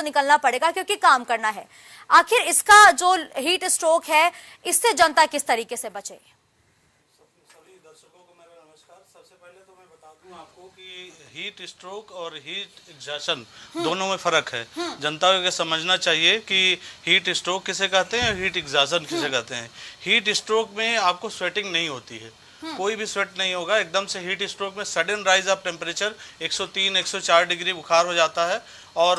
निकलना पड़ेगा क्योंकि काम करना है। आखिर इसका जो हीट स्ट्रोक है, इससे जनता किस तरीके से बचे? सभी दर्शकों को मेरा नमस्कार। सबसे पहले तो मैं बता दूं आपको कि हीट स्ट्रोक और हीट एग्जॉशन दोनों में फर्क है। जनता को समझना चाहिए कि हीट स्ट्रोक किसे कहते हैं और हीट एग्जॉशन किसे कहते हैं। हीट स्ट्रोक में आपको स्वेटिंग नहीं होती है, कोई भी स्वेट नहीं होगा। एकदम से हीट स्ट्रोक में sudden rise of temperature 103-104 degree बुखार हो जाता है और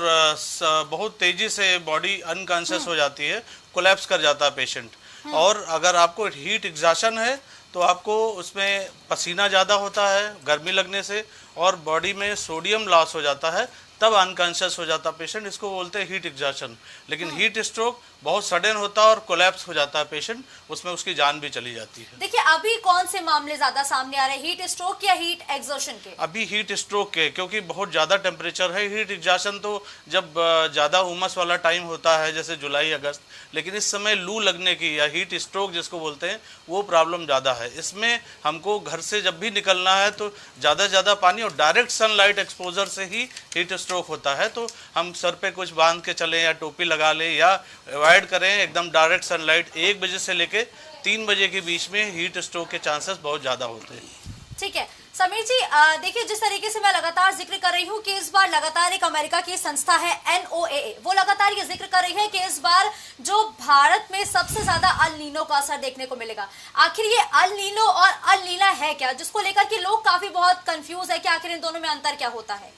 बहुत तेजी से बॉडी अनकॉन्शियस हो जाती है, कोलैप्स कर जाता है पेशेंट। और अगर आपको हीट एग्जॉशन है तो आपको उसमें पसीना ज़्यादा होता है गर्मी लगने से और बॉडी में सोडियम लॉस हो जाता है, तब अनकॉन्शियस हो जाता है पेशेंट। इसको बोलते हैं हीट एग्जॉशन। लेकिन हीट स्ट्रोक बहुत सडन होता है और कोलैप्स हो जाता है पेशेंट, उसमें उसकी जान भी चली जाती है। देखिए, अभी कौन से मामले ज्यादा सामने आ रहे हैं, हीट स्ट्रोक या हीट एग्जॉशन के? अभी हीट स्ट्रोक के, क्योंकि बहुत ज़्यादा टेम्परेचर है। हीट एग्जॉशन तो जब ज़्यादा उमस वाला टाइम होता है जैसे जुलाई अगस्त, लेकिन इस समय लू लगने की या हीट स्ट्रोक जिसको बोलते हैं वो प्रॉब्लम ज़्यादा है। इसमें हमको घर से जब भी निकलना है तो ज़्यादा से ज़्यादा पानी और डायरेक्ट सनलाइट एक्सपोजर से ही हीट स्ट्रोक होता है। तो हम सर पे कुछ बांध के चलें या टोपी लगा लें या अवॉइड करें एकदम डायरेक्ट सनलाइट। 1 बजे से लेके 3 बजे के बीच में हीट स्ट्रोक के चांसेस बहुत ज़्यादा होते हैं। ठीक है समीर जी, देखिए जिस तरीके से मैं लगातार जिक्र कर रही हूँ कि इस बार लगातार एक अमेरिका की संस्था है NOAA, वो लगातार ये जिक्र कर रही है कि इस बार जो भारत में सबसे ज्यादा अल नीनो का असर देखने को मिलेगा। आखिर ये अल नीनो और अल नीना है क्या, जिसको लेकर के लोग काफी बहुत कंफ्यूज है कि आखिर इन दोनों में अंतर क्या होता है?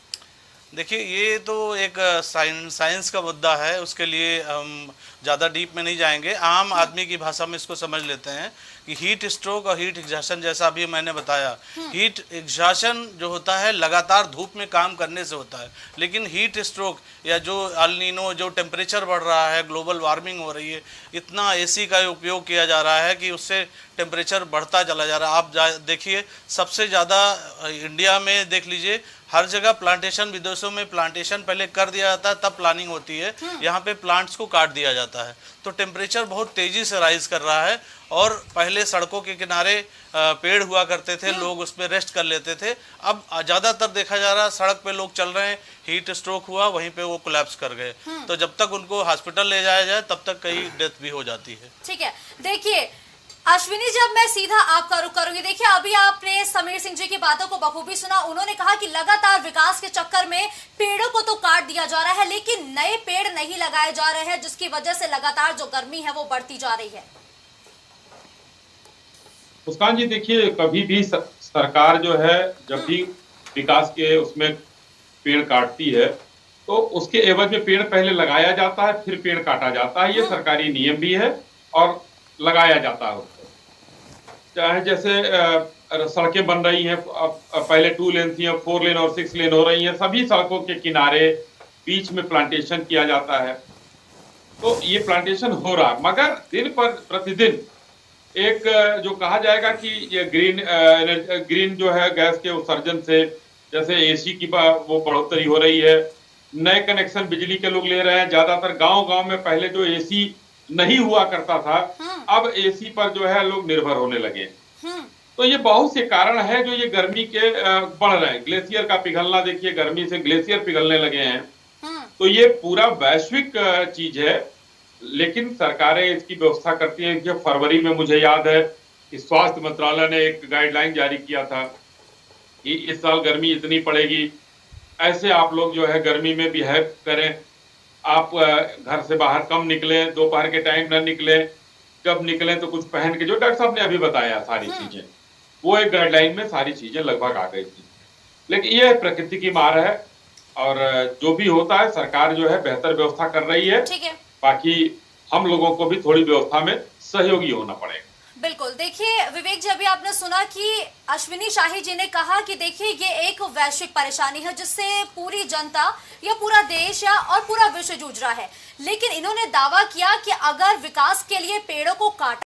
देखिए, ये तो एक साइंस का मुद्दा है, उसके लिए हम ज़्यादा डीप में नहीं जाएंगे। आम आदमी की भाषा में इसको समझ लेते हैं कि हीट स्ट्रोक और हीट एग्जॉशन, जैसा अभी मैंने बताया, हीट एग्जॉशन जो होता है लगातार धूप में काम करने से होता है। लेकिन हीट स्ट्रोक या जो अल नीनो, जो टेम्परेचर बढ़ रहा है, ग्लोबल वार्मिंग हो रही है, इतना AC का उपयोग किया जा रहा है कि उससे टेम्परेचर बढ़ता चला जा रहा है। आप देखिए, सबसे ज़्यादा इंडिया में देख लीजिए, हर जगह प्लांटेशन, विदेशों में प्लांटेशन पहले कर दिया जाता है तब प्लानिंग होती है, यहाँ पे प्लांट्स को काट दिया जाता है। तो टेम्परेचर बहुत तेजी से राइज कर रहा है। और पहले सड़कों के किनारे पेड़ हुआ करते थे, लोग उसमें रेस्ट कर लेते थे। अब ज़्यादातर देखा जा रहा है सड़क पे लोग चल रहे हैं, हीट स्ट्रोक हुआ, वहीं पे वो कोलैप्स कर गए। तो जब तक उनको हॉस्पिटल ले जाया जाए तब तक कई डेथ भी हो जाती है। ठीक है, देखिए अश्विनी जी, अब मैं सीधा आपका रुख करूंगी। देखिए, अभी आपने समीर सिंह जी की बातों को बखूबी सुना। उन्होंने कहा कि लगातार विकास के चक्कर में पेड़ों को तो काट दिया जा रहा है, लेकिन नए पेड़ नहीं लगाए जा रहे हैं, जिसकी वजह से लगातार जो गर्मी है वो बढ़ती जा रही है। मुस्कान जी, देखिए, कभी भी सरकार जो है जब भी विकास के उसमें पेड़ काटती है तो उसके एवज में पेड़ पहले लगाया जाता है, फिर पेड़ काटा जाता है। ये सरकारी नियम भी है और लगाया जाता है। चाहे जैसे सड़कें बन रही हैं, पहले 2 लेन थी, 4 लेन और 6 लेन हो रही हैं, सभी सड़कों के किनारे बीच में प्लांटेशन किया जाता है। तो ये प्लांटेशन हो रहा है, मगर दिन पर प्रतिदिन एक जो कहा जाएगा कि ये ग्रीन जो है गैस के उत्सर्जन से, जैसे AC की वो बढ़ोतरी हो रही है, नए कनेक्शन बिजली के लोग ले रहे हैं। ज्यादातर गांव में पहले जो AC नहीं हुआ करता था, अब AC पर जो है लोग निर्भर होने लगे। तो ये बहुत से कारण है जो ये गर्मी के बढ़ रहे हैं। ग्लेशियर का पिघलना, देखिए गर्मी से ग्लेशियर पिघलने लगे हैं। तो ये पूरा वैश्विक चीज है, लेकिन सरकारें इसकी व्यवस्था करती हैं। कि फरवरी में मुझे याद है कि स्वास्थ्य मंत्रालय ने एक गाइडलाइन जारी किया था कि इस साल गर्मी इतनी पड़ेगी, ऐसे आप लोग जो है गर्मी में बिहेव करें, आप घर से बाहर कम निकलें, दोपहर के टाइम न निकलें, जब निकलें तो कुछ पहन के, जो डॉक्टर साहब ने अभी बताया सारी चीजें, वो एक गाइडलाइन में सारी चीजें लगभग आ गई थी। लेकिन ये प्रकृति की मार है और जो भी होता है सरकार जो है बेहतर व्यवस्था कर रही है। बाकी हम लोगों को भी थोड़ी व्यवस्था में सहयोगी होना पड़ेगा। बिल्कुल। देखिए विवेक जी, अभी आपने सुना कि अश्विनी शाही जी ने कहा कि देखिए ये एक वैश्विक परेशानी है जिससे पूरी जनता या पूरा देश या और पूरा विश्व जूझ रहा है। लेकिन इन्होंने दावा किया कि अगर विकास के लिए पेड़ों को काटा